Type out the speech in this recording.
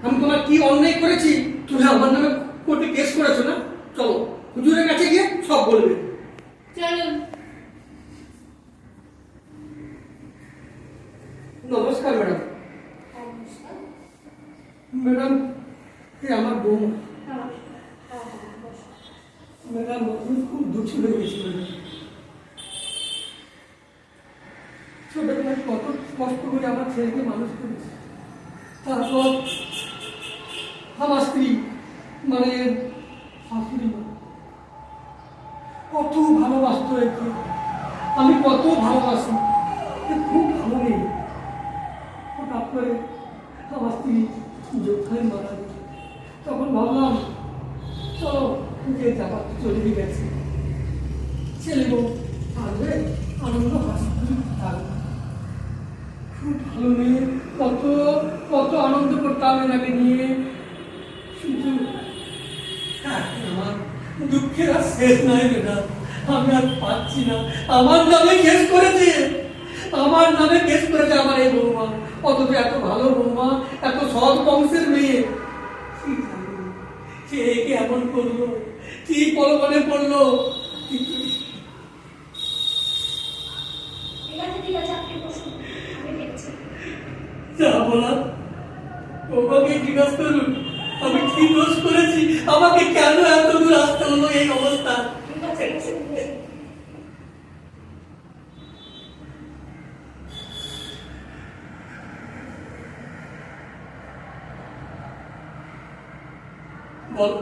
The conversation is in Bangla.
আমি তোমার কি অন্যায় করেছি তুমি আমার নামে কোর্টে কেস করেছো না? চলো হুজুরের কাছে গিয়ে সব বলবে। চলুন। নমস্কার ম্যাডাম। ম্যাডাম এ আমার বউ। ম্যাডাম আমি খুব দুঃখী হয়ে গেছি ম্যাডাম। ছোটবেলায় কত কষ্ট করে আমার ছেলেকে মানুষ করেছি, তারপর আমার স্ত্রী মানে শাশুড়ি মা কত ভালোবাসত একে, আমি কত ভালোবাসি, এ খুব ভালো নেই। হঠাৎ করে আমার স্ত্রী যক্ষায় মারা গেল। তখন ভাবলাম চলো যে যাবার তো চলেই গেছে, ছেলে বউ থাকবে, আনন্দ হাসি খুশি থাকবে। খুব ভালো মেয়ে, কত কত আনন্দ করতাম এনাকে নিয়ে। কিন্তু আমার দুঃখের আর শেষ নাই ম্যাডাম, আমি আর পাচ্ছি না। আমার নামে কেস করেছে, আমার নামে কেস করেছে আমার এই বৌমা, অথচ এত ভালো বৌমা, এত সৎ বংশের মেয়ে। কি জানি সে একে এমন করলো, কি পরবনে পড়লো। কিন্তু ঠিক আছে, আপনি বসুন, আমি দেখছি। যা বলার বৌমাকে জিজ্ঞাসা করুন আমি কি দোষ করেছি, আমাকে কেন এত দূর আসতে হলো এই অবস্থা। ঠিক আছে, বসুন, বসুন। বলো।